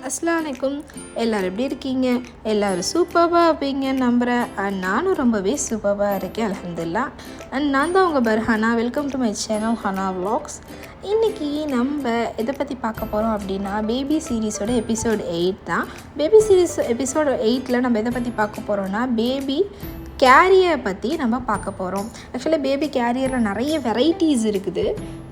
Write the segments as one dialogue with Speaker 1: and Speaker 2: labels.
Speaker 1: அஸ்ஸலாமு எல்லோரும் எப்படி இருக்கீங்க? எல்லோரும் சூப்பராக இருப்பீங்கன்னு நம்புகிறேன். நானும் ரொம்பவே சூப்பராக இருக்கேன் அல்ஹம்துலில்லாஹ். நான் தான் உங்கள் Farhana. Welcome to my channel Hana vlogs. இன்றைக்கி நம்ம எதை பற்றி பார்க்க போகிறோம் அப்படின்னா, பேபி சீரீஸோட எபிசோட் 8 தான். பேபி சீரீஸ் எபிசோட் 8ல் நம்ம எதை பற்றி பார்க்க போகிறோன்னா, பேபி கேரியரை பற்றி நம்ம பார்க்க போகிறோம். ஆக்சுவலாக பேபி கேரியரில் நிறைய வெரைட்டிஸ் இருக்குது.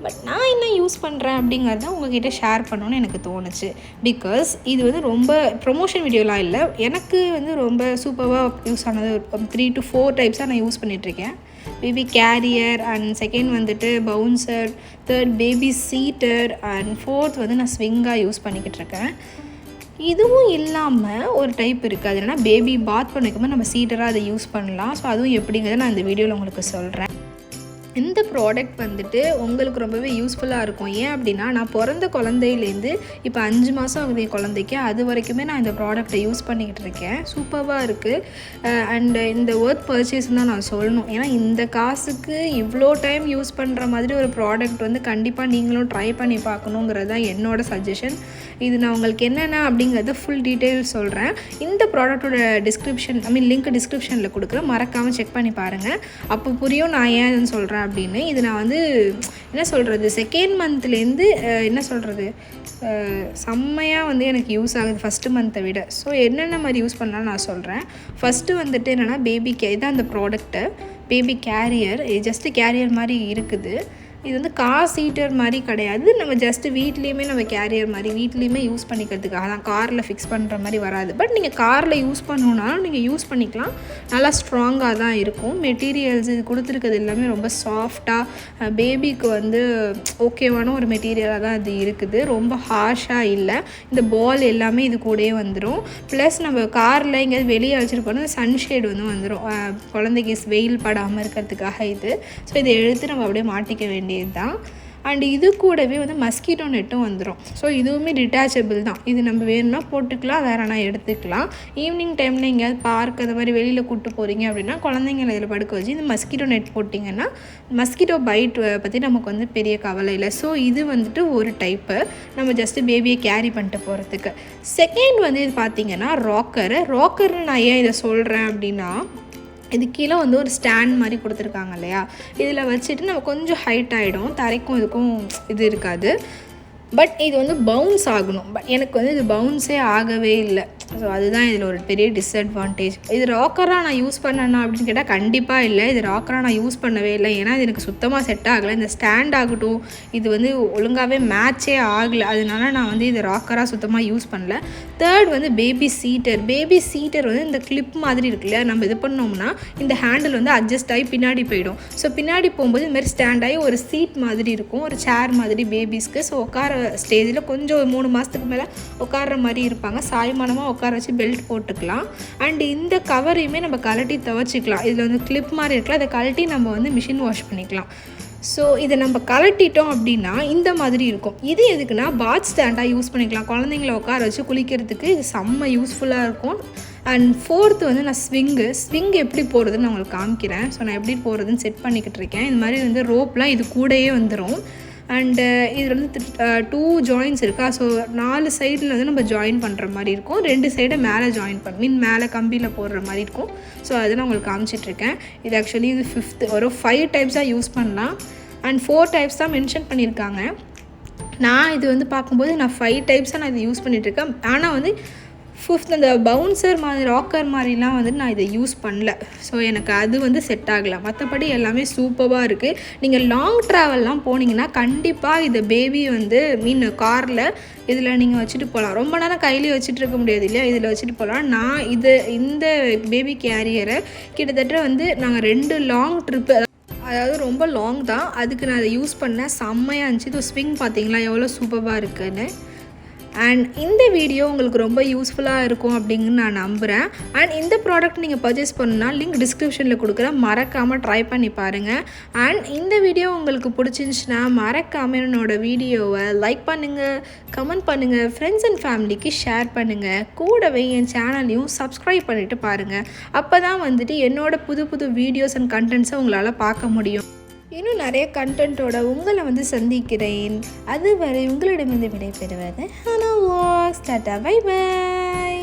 Speaker 1: பட் நான் என்ன யூஸ் பண்ணுறேன் அப்படிங்கிறத உங்ககிட்ட ஷேர் பண்ணணுன்னு எனக்கு தோணுச்சு. பிகாஸ் இது வந்து ரொம்ப ப்ரொமோஷன் வீடியோலாம் இல்லை, எனக்கு வந்து ரொம்ப சூப்பராக யூஸ் ஆனது. 3 to 4 டைப்ஸாக நான் யூஸ் பண்ணிகிட்ருக்கேன். பேபி கேரியர் அண்ட் செகண்ட் வந்துட்டு bouncer, third baby seater and fourth வந்து நான் ஸ்விங்காக யூஸ் பண்ணிக்கிட்டு இருக்கேன். இதுவும் இல்லாமல் ஒரு டைப் இருக்குது, அது என்னென்னா பேபி பாத் பண்ணிக்கும்போது நம்ம சீட்டராக அதை யூஸ் பண்ணலாம். ஸோ அதுவும் எப்படிங்கிறத நான் இந்த வீடியோவில் உங்களுக்கு சொல்கிறேன். இந்த ப்ராடக்ட் வந்துட்டு உங்களுக்கு ரொம்பவே யூஸ்ஃபுல்லாக இருக்கும். ஏன் அப்படின்னா, நான் பிறந்த குழந்தையிலேருந்து இப்போ 5 மாதம் ஆகுது என் குழந்தைக்கு, அது வரைக்குமே நான் இந்த ப்ராடக்ட்டை யூஸ் பண்ணிக்கிட்டு இருக்கேன். சூப்பராக இருக்குது. அண்டு இந்த ஒர்த் பர்ச்சேஸ்ன்னு தான் நான் சொல்லணும். ஏன்னா இந்த காசுக்கு இவ்வளோ டைம் யூஸ் பண்ணுற மாதிரி ஒரு ப்ராடக்ட் வந்து கண்டிப்பாக நீங்களும் ட்ரை பண்ணி பார்க்கணுங்கிறது தான் என்னோடய சஜஷன். இது நான் உங்களுக்கு என்னென்ன அப்படிங்கிறத ஃபுல் டீட்டெயில் சொல்கிறேன். இந்த ப்ராடக்ட்டோட லிங்க் டிஸ்கிரிப்ஷனில் கொடுக்குறேன், மறக்காமல் செக் பண்ணி பாருங்கள். அப்போ புரியும் நான் ஏன் இதுன்னு சொல்கிறேன் அப்படின்னு. இது நான் வந்து என்ன சொல்கிறது, செகண்ட் மந்த்லேருந்து என்ன சொல்கிறது, செம்மையாக வந்து எனக்கு யூஸ் ஆகுது ஃபஸ்ட்டு மந்த்தை விட. ஸோ என்னென்ன மாதிரி யூஸ் பண்ணலான்னு நான் சொல்கிறேன். ஃபஸ்ட்டு வந்துட்டு என்னென்னா, இதான் அந்த product baby carrier. Just carrier மாதிரி இருக்குது. இது வந்து கார் சீட்டர் மாதிரி கிடையாது. நம்ம ஜஸ்ட்டு வீட்லேயுமே நம்ம கேரியர் மாதிரி வீட்லேயுமே யூஸ் பண்ணிக்கிறதுக்காக தான், காரில் ஃபிக்ஸ் பண்ணுற மாதிரி வராது. பட் நீங்கள் காரில் யூஸ் பண்ணணுன்னாலும் நீங்கள் யூஸ் பண்ணிக்கலாம். நல்லா ஸ்ட்ராங்காக தான் இருக்கும். மெட்டீரியல்ஸ் இது கொடுத்துருக்கிறது எல்லாமே ரொம்ப சாஃப்டாக, பேபிக்கு வந்து ஓகேவான ஒரு மெட்டீரியலாக தான் இது இருக்குது. ரொம்ப ஹார்ஷாக இல்லை. இந்த பால் எல்லாமே இது கூடயே வந்துடும். ப்ளஸ் நம்ம காரில் எங்கேயாவது வெளியே அழைச்சிட்டு போனால் சன்ஷேடு வந்து வந்துடும், குழந்தைக்கு வெயில் படாமல் இருக்கிறதுக்காக இது. ஸோ இதை எடுத்து நம்ம அப்படியே மாட்டிக்க வேண்டியது தான். அண்ட் இது கூடவே வந்து மஸ்கிட்டோ நெட்டும் வந்துடும். ஸோ இதுவுமே டிட்டாச்சபிள் தான். இது நம்ம வேணும்னா போட்டுக்கலாம், வேறனா எடுத்துக்கலாம். ஈவினிங் டைமில் எங்கேயாவது பார்க் அந்த மாதிரி வெளியில் கூப்பிட்டு போகிறீங்க அப்படின்னா குழந்தைங்களை இதில் படுக்க வச்சு இந்த மஸ்கிட்டோ நெட் போட்டிங்கன்னா மஸ்கிட்டோ பைட் பற்றி நமக்கு வந்து பெரிய கவலை இல்லை. ஸோ இது வந்துட்டு ஒரு டைப்பு, நம்ம ஜஸ்ட்டு பேபியை கேரி பண்ணிட்டு போகிறதுக்கு. செகண்ட் வந்து இது பார்த்திங்கன்னா ராக்கர்னு நான் ஏன் இதை சொல்கிறேன் அப்படின்னா, இது கீழே வந்து ஒரு ஸ்டாண்ட் மாதிரி கொடுத்துருக்காங்க இல்லையா, இதில் வச்சுட்டு நம்ம கொஞ்சம் ஹைட் ஆகிடும், தரைக்கும் இதுக்கும் இது இருக்காது. பட் இது வந்து பவுன்ஸ் ஆகணும். பட் எனக்கு வந்து இது பவுன்ஸே ஆகவே இல்லை. ஸோ அதுதான் இதில் ஒரு பெரிய டிஸ்அட்வான்டேஜ். இது ராக்கராக நான் யூஸ் பண்ணேன்னா அப்படின்னு கேட்டால் கண்டிப்பாக இல்லை. இது ராக்கராக நான் யூஸ் பண்ணவே இல்லை. ஏன்னா இது எனக்கு சுத்தமாக செட் ஆகலை. இந்த ஸ்டாண்ட் ஆகட்டும், இது வந்து ஒழுங்காகவே மேட்சே ஆகலை. அதனால நான் வந்து இது ராக்கராக சுத்தமாக யூஸ் பண்ணல. தேர்ட் வந்து பேபி சீட்டர் வந்து இந்த கிளிப் மாதிரி இருக்கு இல்லையா, நம்ம இது பண்ணோம்னா இந்த ஹேண்டில் வந்து அட்ஜஸ்ட் ஆகி பின்னாடி போயிடும். ஸோ பின்னாடி போகும்போது இதுமாதிரி ஸ்டாண்ட் ஆகி ஒரு சீட் மாதிரி இருக்கும், ஒரு சேர் மாதிரி பேபிஸ்க்கு. ஸோ உட்கார ஸ்டேஜில் கொஞ்சம் 3 மாதத்துக்கு மேலே உட்கார்ற மாதிரி இருப்பாங்க, சாய்மானமாக உட்கார வச்சு பெல்ட் போட்டுக்கலாம். அண்ட் இந்த கவரையுமே நம்ம கழட்டி துவைச்சிக்கலாம். இதில் வந்து கிளிப் மாதிரி இருக்கலாம், அதை கழட்டி நம்ம வந்து மிஷின் வாஷ் பண்ணிக்கலாம். ஸோ இதை நம்ம கழட்டிட்டோம் அப்படின்னா இந்த மாதிரி இருக்கும். இது எதுக்குன்னா பாத் ஸ்டாண்டாக யூஸ் பண்ணிக்கலாம், குழந்தைங்கள உட்கார வச்சு குளிக்கிறதுக்கு இது செம்ம யூஸ்ஃபுல்லாக இருக்கும். அண்ட் ஃபோர்த்து வந்து நான் ஸ்விங் எப்படி போடுறதுன்னு நான் உங்களுக்கு காமிக்கிறேன். ஸோ நான் எப்படி போடுறதுன்னு செட் பண்ணிக்கிட்டு இருக்கேன். இந்த மாதிரி வந்து ரோப்லாம் இது கூடயே வந்துடும். அண்டு இதில் வந்து 2 ஜாயின்ஸ் இருக்கா. ஸோ 4 சைடில் வந்து நம்ம ஜாயின் பண்ணுற மாதிரி இருக்கும், 2 சைடை மேலே ஜாயின் மேலே கம்பியில் போடுற மாதிரி இருக்கும். ஸோ அதை நான் உங்களுக்கு காமிச்சிட்ருக்கேன். இது ஆக்சுவலி இது 5th ஒரு 5 டைப்ஸாக யூஸ் பண்ணலாம். அண்ட் 4 டைப்ஸ் தான் மென்ஷன் பண்ணியிருக்காங்க. நான் இது வந்து பார்க்கும்போது நான் 5 டைப்ஸாக நான் இதை யூஸ் பண்ணிகிட்ருக்கேன். ஆனால் வந்து 5th அந்த பவுன்சர் மாதிரி ராக்கர் மாதிரிலாம் வந்து நான் இதை யூஸ் பண்ணல. ஸோ எனக்கு அது வந்து செட் ஆகலை. மற்றபடி எல்லாமே சூப்பராக இருக்குது. நீங்கள் லாங் ட்ராவல்லாம் போனீங்கன்னா கண்டிப்பாக இந்த பேபி வந்து காரில் இதில் நீங்கள் வச்சுட்டு போகலாம். ரொம்ப நேரம் கையிலே வச்சுட்டு இருக்க முடியாது இல்லையா, இதில் வச்சுட்டு போகலாம். நான் இந்த பேபி கேரியரை கிட்டத்தட்ட வந்து நாங்கள் 2 லாங் ட்ரிப்பு, அதாவது ரொம்ப லாங் தான், அதுக்கு நான் அதை யூஸ் பண்ணேன். செம்மையாக இருந்துச்சு. இது ஸ்விங் பார்த்தீங்களா எவ்வளோ சூப்பராக இருக்குன்னு. அண்ட் இந்த வீடியோ உங்களுக்கு ரொம்ப யூஸ்ஃபுல்லாக இருக்கும் அப்படிங்கன்னு நான் நம்புகிறேன். அண்ட் இந்த ப்ராடக்ட் நீங்கள் பர்ச்சேஸ் பண்ணணுன்னா லிங்க் டிஸ்கிரிப்ஷனில் கொடுக்குறேன், மறக்காமல் ட்ரை பண்ணி பாருங்கள். அண்ட் இந்த வீடியோ உங்களுக்கு பிடிச்சிருந்துச்சுன்னா மறக்காமல் என்னோடய வீடியோவை லைக் பண்ணுங்கள், கமெண்ட் பண்ணுங்கள், ஃப்ரெண்ட்ஸ் அண்ட் ஃபேமிலிக்கு ஷேர் பண்ணுங்கள். கூடவே என் சேனலையும் சப்ஸ்கிரைப் பண்ணிவிட்டு பாருங்கள். அப்போ தான் வந்துட்டு என்னோடய புது வீடியோஸ் அண்ட் கண்டென்ட்ஸை உங்களால் பார்க்க முடியும். இன்னும் நிறைய கண்டென்ட்டோட உங்களை வந்து சந்திக்கிறேன். அதுவரை உங்களிடமிருந்து விடைபெறுவது ஹனா வாக்ஸ். டாடா, பை பை.